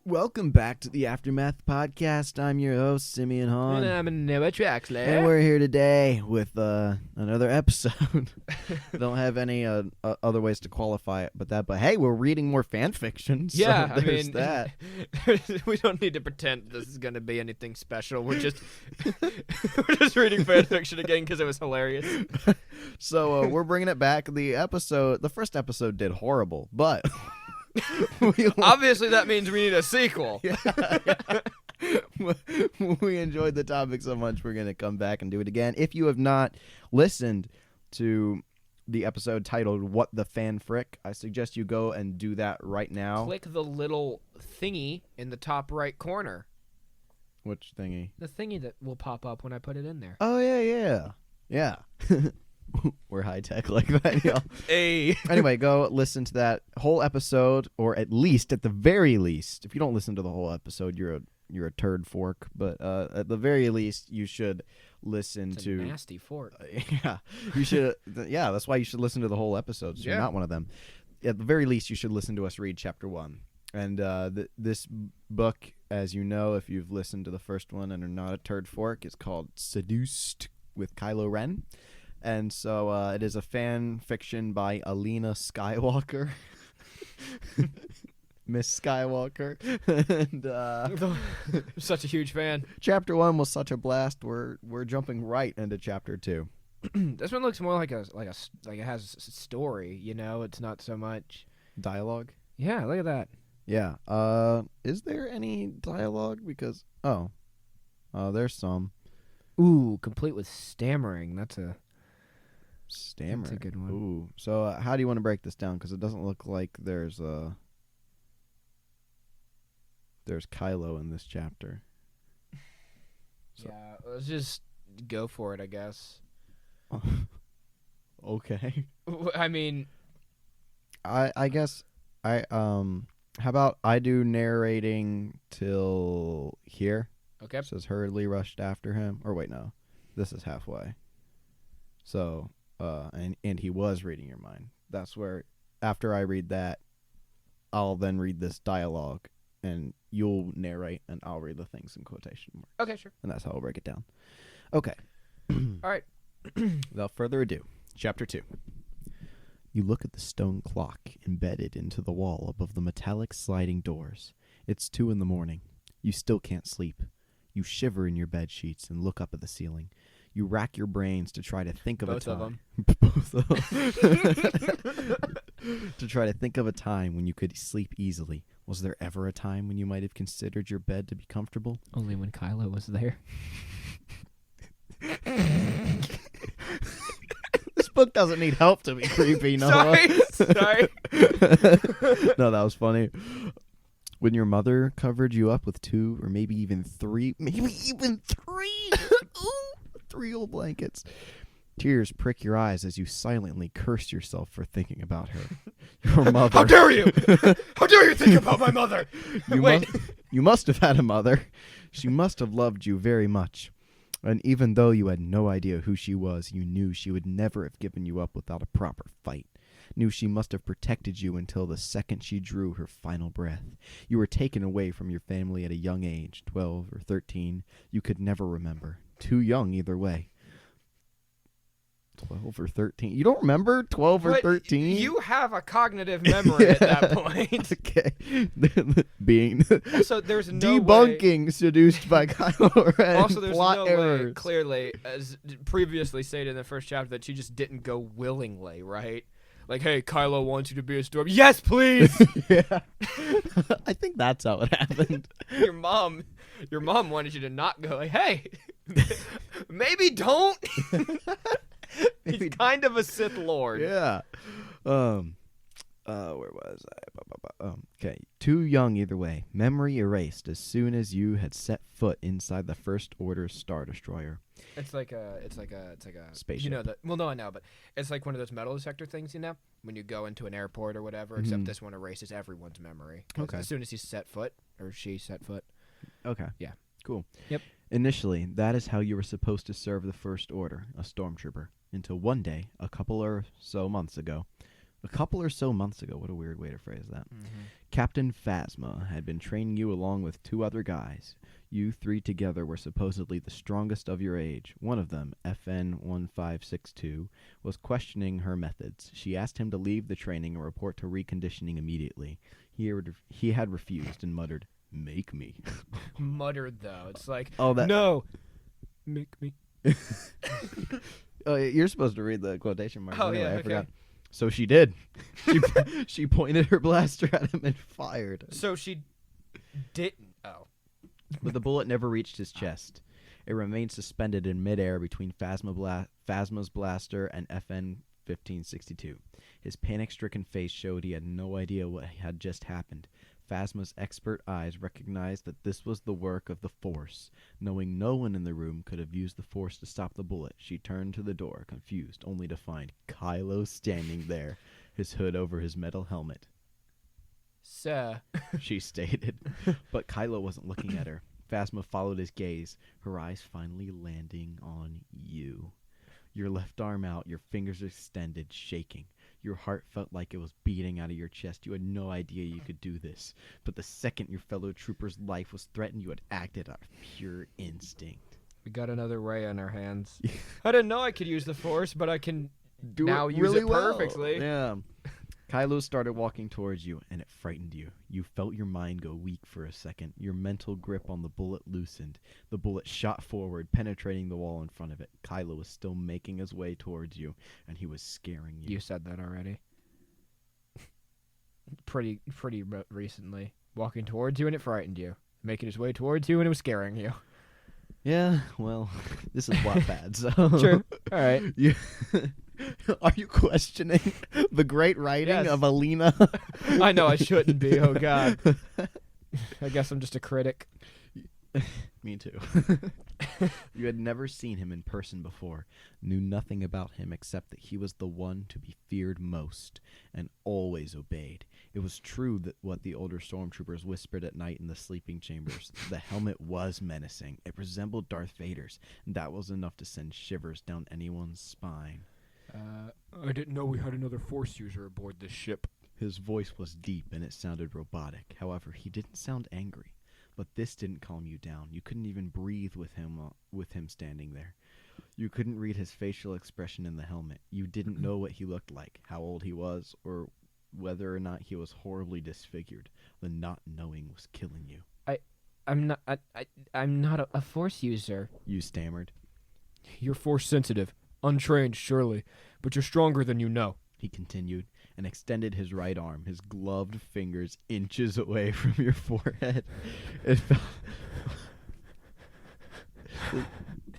Welcome back to the Aftermath Podcast. I'm your host, Simeon Hahn. And I'm Noah Traxler. And we're here today with another episode. Don't have any other ways to qualify it but that. But hey, we're reading more fan fiction. Yeah, so there's I mean, that. we don't need to pretend this is going to be anything special. We're just we're just reading fan fiction again because it was hilarious. So we're bringing it back. The first episode did horrible, but obviously that means we need a sequel. Yeah. We enjoyed the topic so much, we're going to come back and do it again. If you have not listened to the episode titled What the Fan Frick, I suggest you go and do that right now. Click the little thingy in the top right corner. Which thingy? The thingy that will pop up when I put it in there. Oh, yeah. We're high-tech like that, y'all. Hey. Anyway, go listen to that whole episode, or at the very least, if you don't listen to the whole episode, you're a turd fork. But at the very least, you should listen it's to a nasty fork. Yeah, you should. Yeah, that's why you should listen to the whole episode. So you're not one of them. At the very least, you should listen to us read chapter 1. And this book, as you know, if you've listened to the first one and are not a turd fork, is called Seduced with Kylo Ren. And so it is a fan fiction by Alina Skywalker. Miss Skywalker. And such a huge fan. Chapter 1 was such a blast. We're jumping right into chapter 2. This one looks more like it has a story, you know? It's not so much Dialogue? Yeah, look at that. Yeah. Is there any dialogue? Because there's some. Ooh, complete with stammering. That's a good one. Ooh. So how do you want to break this down? Because it doesn't look like there's Kylo in this chapter. So. Yeah, let's just go for it, I guess. Okay. I mean, I guess how about I do narrating till here? okay. It says hurriedly rushed after him. Or wait, no. This is halfway. So and he was reading your mind. That's where, after I read that, I'll then read this dialogue, and you'll narrate, and I'll read the things in quotation marks. Okay, sure. And that's how I'll break it down. Okay. All right. Without further ado, Chapter 2. You look at the stone clock embedded into the wall above the metallic sliding doors. It's 2 a.m. You still can't sleep. You shiver in your bed sheets and look up at the ceiling. You rack your brains to try to think of Both a of time. them. Both of them. To try to think of a time when you could sleep easily. Was there ever a time when you might have considered your bed to be comfortable? Only when Kylo was there. This book doesn't need help to be creepy, no. Sorry. No, that was funny. When your mother covered you up with 2 or maybe even 3 3 old blankets. Tears prick your eyes as you silently curse yourself for thinking about her. Your mother. How dare you! How dare you think about my mother! You must have had a mother. She must have loved you very much. And even though you had no idea who she was, you knew she would never have given you up without a proper fight. Knew she must have protected you until the second she drew her final breath. You were taken away from your family at a young age, 12 or 13. You could never remember. Too young either way. 12 or 13. You don't remember 12 or 13? You have a cognitive memory at that point. Okay. Being Also, there's no debunking way. Seduced by Kylo Ren. Also, there's plot no errors. way, clearly, as previously stated in the first chapter, that she just didn't go willingly, right? Like, hey, Kylo wants you to be a storm. Yes, please! Yeah. I think that's how it happened. Your mom wanted you to not go. Like, hey, maybe don't. He's kind of a Sith Lord. Yeah. Where was I? Okay. Too young either way. Memory erased as soon as you had set foot inside the First Order's Star Destroyer. It's like a spaceship. You know that? Well, no, I know, but it's like one of those metal detector things, you know, when you go into an airport or whatever. Mm-hmm. Except this one erases everyone's memory. Okay. As soon as he set foot or she set foot. Okay. Yeah. Cool. Yep. Initially, that is how you were supposed to serve the First Order, a stormtrooper, until one day, a couple or so months ago, A couple or so months ago. What a weird way to phrase that. Mm-hmm. Captain Phasma had been training you along with 2 other guys. You 3 together were supposedly the strongest of your age. One of them, FN-1562, was questioning her methods. She asked him to leave the training and report to reconditioning immediately. He had refused and muttered, "Make me." Muttered, though. It's like, Oh, that. no. Make me. Oh, you're supposed to read the quotation marks. Oh, anyway, yeah, I okay. forgot. So she did. She pointed her blaster at him and fired. So she didn't. Oh. But the bullet never reached his chest. It remained suspended in midair between Phasma's blaster and FN-1562. His panic-stricken face showed he had no idea what had just happened. Phasma's expert eyes recognized that this was the work of the Force. Knowing no one in the room could have used the Force to stop the bullet, she turned to the door, confused, only to find Kylo standing there, his hood over his metal helmet. Sir. She stated. But Kylo wasn't looking at her. Phasma followed his gaze, her eyes finally landing on you. Your left arm out, your fingers extended, shaking. Your heart felt like it was beating out of your chest. You had no idea you could do this. But the second your fellow trooper's life was threatened, you had acted out of pure instinct. We got another ray on our hands. I didn't know I could use the Force, but I can Do now it use really it well. perfectly. Yeah. Kylo started walking towards you, and it frightened you. You felt your mind go weak for a second. Your mental grip on the bullet loosened. The bullet shot forward, penetrating the wall in front of it. Kylo was still making his way towards you, and he was scaring you. You said that already. pretty recently. Walking towards you, and it frightened you. Making his way towards you, and it was scaring you. Yeah, well, this is Wattpad, so... Sure. All right. You are you questioning the great writing Yes. of Alina? I know I shouldn't be. Oh, God. I guess I'm just a critic. Me too. You had never seen him in person before, knew nothing about him except that he was the one to be feared most, and always obeyed. It was true that what the older stormtroopers whispered at night in the sleeping chambers. The helmet was menacing. It resembled Darth Vader's, and that was enough to send shivers down anyone's spine. I didn't know we had another Force user aboard this ship. His voice was deep, and it sounded robotic. However, he didn't sound angry. But this didn't calm you down. You couldn't even breathe with him standing there. You couldn't read his facial expression in the helmet. You didn't know what he looked like, how old he was, or whether or not he was horribly disfigured. The not knowing was killing you. I'm not a Force user. You stammered. You're Force sensitive. Untrained, surely. But you're stronger than you know. He continued, and extended his right arm, his gloved fingers inches away from your forehead. It felt...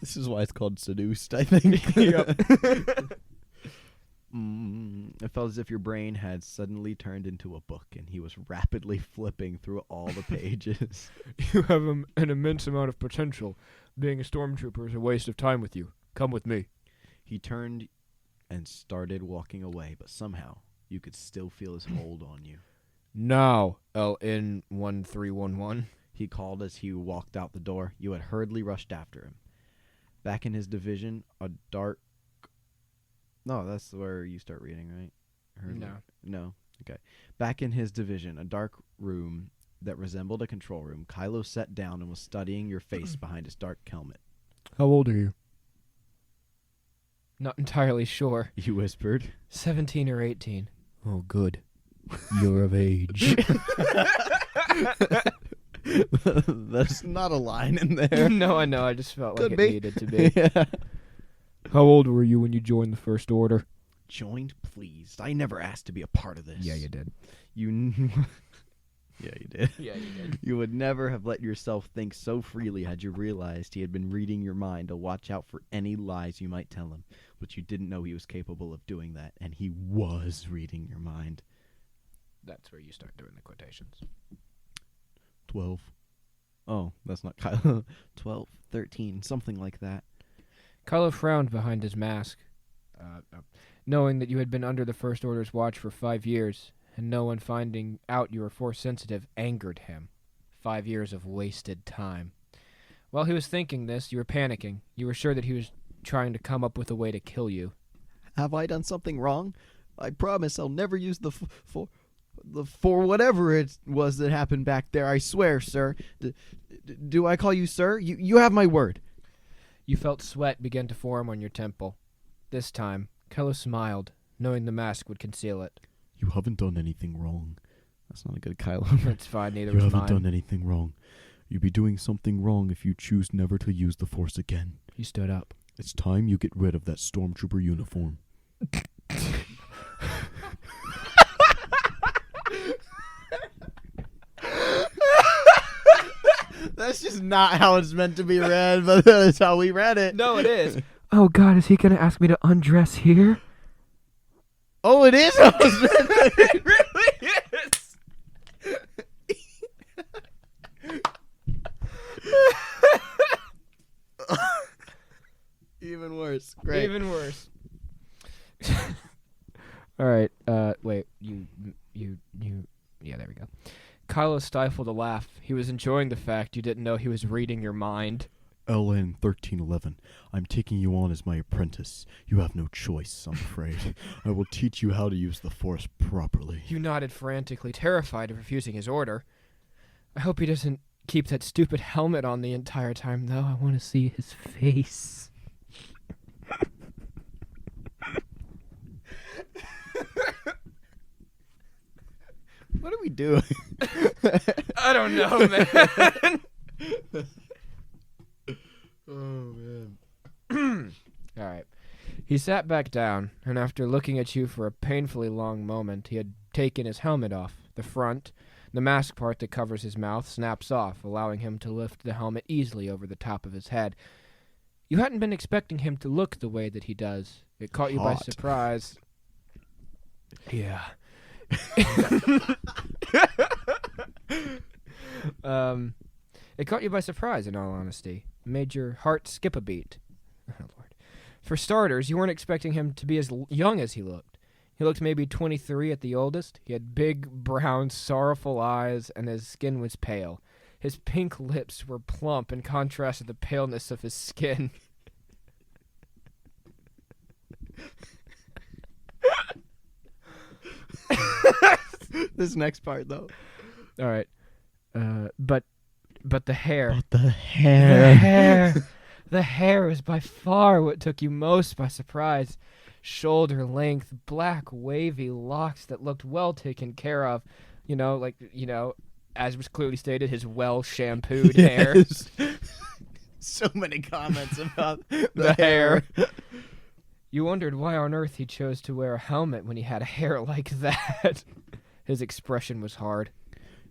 This is why it's called Seduced, I think. Yep. It felt as if your brain had suddenly turned into a book, and he was rapidly flipping through all the pages. You have an immense amount of potential. Being a stormtrooper is a waste of time with you. Come with me. He turned and started walking away, but somehow you could still feel his hold on you. Now, LN1311. He called as he walked out the door. You had hurriedly rushed after him. Back in his division, a dark... No, that's where you start reading, right? No. Okay. Back in his division, a dark room that resembled a control room, Kylo sat down and was studying your face behind his dark helmet. How old are you? Not entirely sure. You whispered. 17 or 18. Oh, good. You're of age. There's not a line in there. No, I know. I just felt like Could it be. needed to be. Yeah. How old were you when you joined the First Order? Joined, pleased. I never asked to be a part of this. Yeah, you did. Yeah, you did. Yeah, you did. You would never have let yourself think so freely had you realized he had been reading your mind to watch out for any lies you might tell him. But you didn't know he was capable of doing that, and he was reading your mind. That's where you start doing the quotations. 12. Oh, that's not Kylo. 12, 13, something like that. Kylo frowned behind his mask, knowing that you had been under the First Order's watch for 5 years, and no one finding out you were Force sensitive angered him. 5 years of wasted time. While he was thinking this, you were panicking. You were sure that he was trying to come up with a way to kill you. Have I done something wrong? I promise I'll never use for whatever it was that happened back there. I swear, sir. Do I call you sir? You have my word. You felt sweat begin to form on your temple. This time, Kylo smiled, knowing the mask would conceal it. You haven't done anything wrong. That's not a good Kylo. It's fine, neither You was haven't mine. done anything wrong. You'd be doing something wrong if you choose never to use the Force again. He stood up. It's time you get rid of that stormtrooper uniform. That's just not how it's meant to be read, but that's how we read it. No, it is. Oh, God, is he going to ask me to undress here? Oh, it is how it's meant to be. It really is. Even worse. Great. Even worse. All right. Wait. Yeah, there we go. Kylo stifled a laugh. He was enjoying the fact you didn't know he was reading your mind. LN 1311, I'm taking you on as my apprentice. You have no choice, I'm afraid. I will teach you how to use the Force properly. You nodded frantically, terrified of refusing his order. I hope he doesn't keep that stupid helmet on the entire time, though. I want to see his face. What are we doing? I don't know, man. Oh, man. All right. He sat back down, and after looking at you for a painfully long moment, he had taken his helmet off. The front, the mask part that covers his mouth, snaps off, allowing him to lift the helmet easily over the top of his head. You hadn't been expecting him to look the way that he does. It caught you by Hot. surprise. Yeah. It caught you by surprise, in all honesty. It made your heart skip a beat. Oh, Lord. For starters, you weren't expecting him to be as young as he looked. He looked maybe 23 at the oldest. He had big, brown, sorrowful eyes, and his skin was pale. His pink lips were plump in contrast to the paleness of his skin. This next part, though. All right. But the hair. But the The hair. hair. The hair was by far what took you most by surprise. Shoulder length, black, wavy locks that looked well taken care of. As was clearly stated, his well shampooed hair. Yes. So many comments about the hair. You wondered why on earth he chose to wear a helmet when he had hair like that. His expression was hard.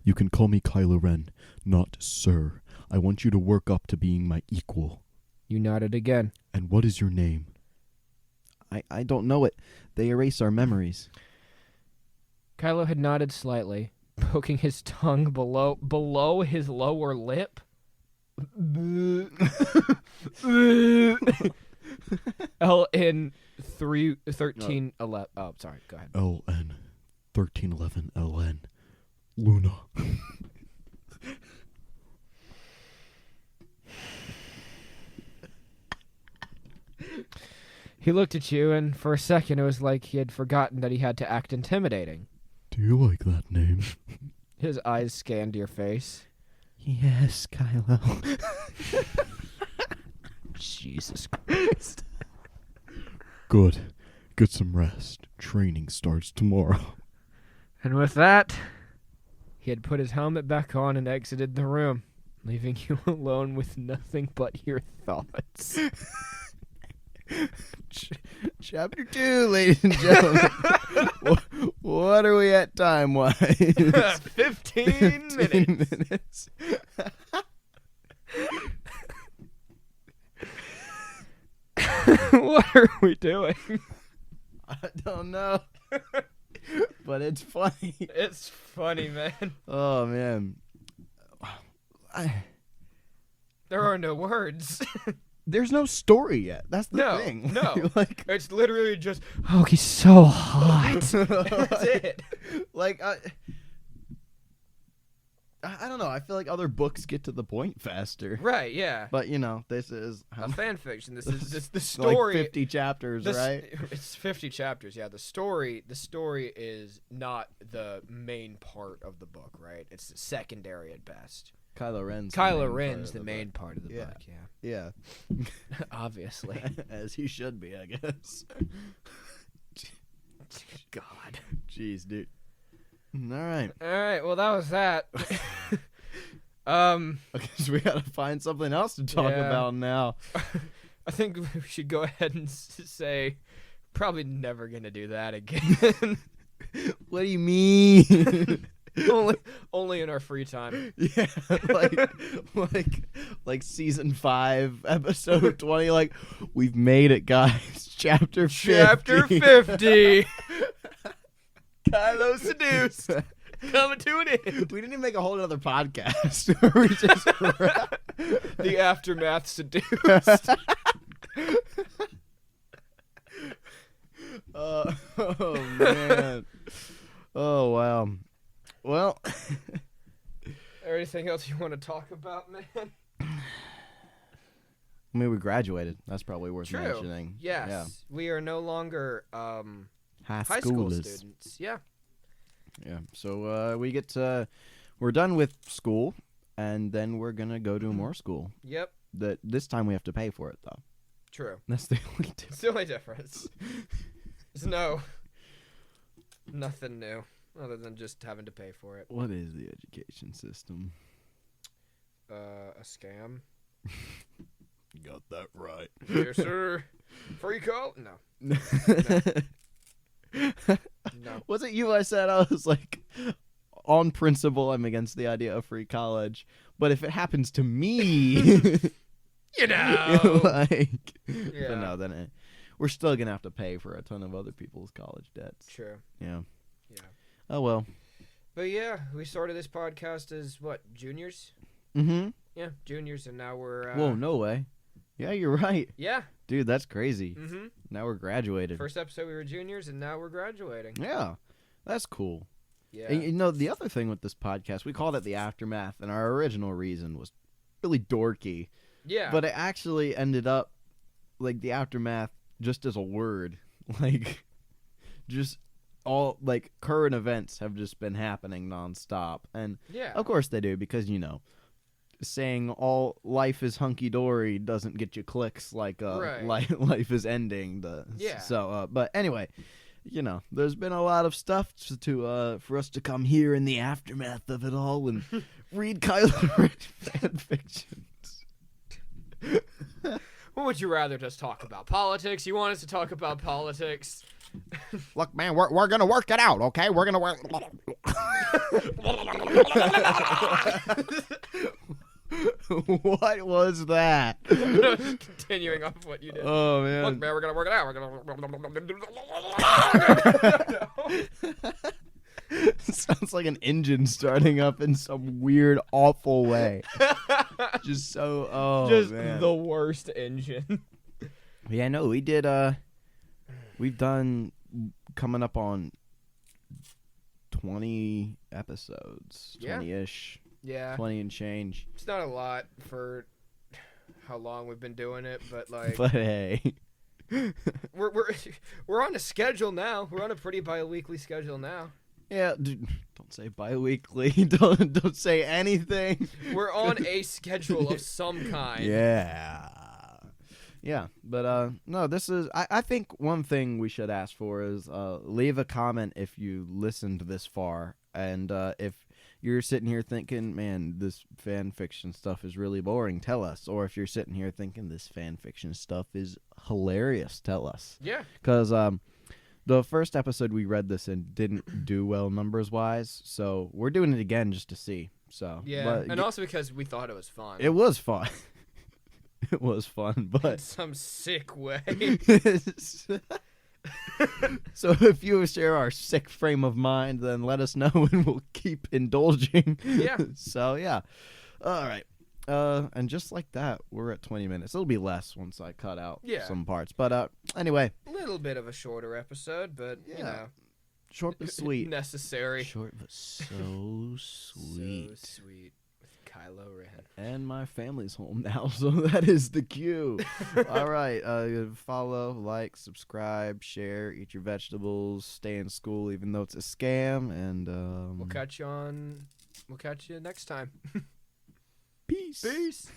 You can call me Kylo Ren, not sir. I want you to work up to being my equal. You nodded again. And what is your name? I don't know it. They erase our memories. Kylo had nodded slightly, poking his tongue below his lower lip. LN 1311. Oh, sorry. Go ahead. LN 1311 LN Luna. He looked at you, and for a second it was like he had forgotten that he had to act intimidating. Do you like that name? His eyes scanned your face. Yes, Kylo. Jesus Christ. Good. Get some rest. Training starts tomorrow. And with that, he had put his helmet back on and exited the room, leaving you alone with nothing but your thoughts. Chapter 2, ladies and gentlemen. What are we at time-wise? 15 minutes. What are we doing? I don't know. But it's funny. It's funny, man. Oh, man. There are no words. There's no story yet. That's the thing. No. Like, It's literally just, oh, he's so hot. That's it. Like, I don't know. I feel like other books get to the point faster. Right, yeah. But, this is... A fan fiction. This is the story. Like 50 chapters, right? It's 50 chapters, yeah. The story is not the main part of the book, right? It's secondary at best. Kylo Ren's the main part of the book, yeah. Obviously. As he should be, I guess. God. Jeez, dude. All right, well, that was that. Okay, so we gotta find something else to talk about now. I think we should go ahead and say probably never gonna do that again. What do you mean? only in our free time. Yeah, like season 5, episode 20. Like, we've made it, guys. Chapter 50. Chapter 50. Kylo Seduced. Coming to an end. We didn't even make a whole other podcast. We just The Aftermath Seduced. Oh man. Oh wow. Well, anything else you want to talk about, man? I mean, we graduated. That's probably worth True. mentioning. Yes. Yeah. We are no longer High school schoolers. students. Yeah. Yeah. So we're done with school, and then we're gonna go to more school. Yep. This time we have to pay for it though. True. That's the only difference. It's the only difference. There's nothing new other than just having to pay for it. What is the education system? A scam. You got that right. Yes, sir. Free call? No. No. Was it you I said I was like, on principle, I'm against the idea of free college, but if it happens to me, you know, but no, then we're still gonna have to pay for a ton of other people's college debts. True. Yeah. Yeah. Oh well. But yeah, we started this podcast as what, juniors? Mm-hmm. Yeah, juniors, and now we're. Whoa, no way. Yeah, you're right. Yeah. Dude, that's crazy. Mm-hmm. Now we're graduated. First episode we were juniors, and now we're graduating. Yeah, that's cool. Yeah. And, the other thing with this podcast, we called it The Aftermath, and our original reason was really dorky. Yeah. But it actually ended up, like, The Aftermath just as a word. Like, just all, like, current events have just been happening nonstop. And, yeah. of course they do, because, saying all life is hunky-dory doesn't get you clicks like right. life is ending. Yeah. So, but anyway, there's been a lot of stuff to for us to come here in the aftermath of it all and read Kylo Ren fan fictions. What would you rather just talk about? Politics? You want us to talk about politics? Look, man, we're gonna work it out, okay? We're gonna work. What was that? Continuing off what you did. Oh man. Look, man, we're gonna work it out. Sounds like an engine starting up in some weird, awful way. Just so, just man. the worst engine. Yeah, no, we did. We've done coming up on 20 episodes, 20-ish. Yeah. 20 and change. It's not a lot for how long we've been doing it, but like. But hey, we're on a schedule now. We're on a pretty bi-weekly schedule now. Yeah, dude, don't say bi-weekly. Don't say anything. We're on a schedule of some kind. Yeah. Yeah, but no, this is. I think one thing we should ask for is leave a comment if you listened this far, and if you're sitting here thinking, man, this fan fiction stuff is really boring, tell us. Or if you're sitting here thinking this fan fiction stuff is hilarious, tell us. Yeah. Because the first episode we read this in didn't do well numbers-wise, so we're doing it again just to see. So yeah, and also because we thought it was fun. It was fun. It was fun, but in some sick way. So if you share our sick frame of mind, then let us know and we'll keep indulging. Yeah. So yeah. All right. And just like that, we're at 20 minutes. It'll be less once I cut out some parts. But anyway. A little bit of a shorter episode, but you know. Short but sweet. Necessary. Short but so sweet. So sweet. With Kylo Ren. And my family's home now, so that is the cue. All right. Follow, like, subscribe, share, eat your vegetables, stay in school even though it's a scam, and We'll catch you next time. peace. Peace.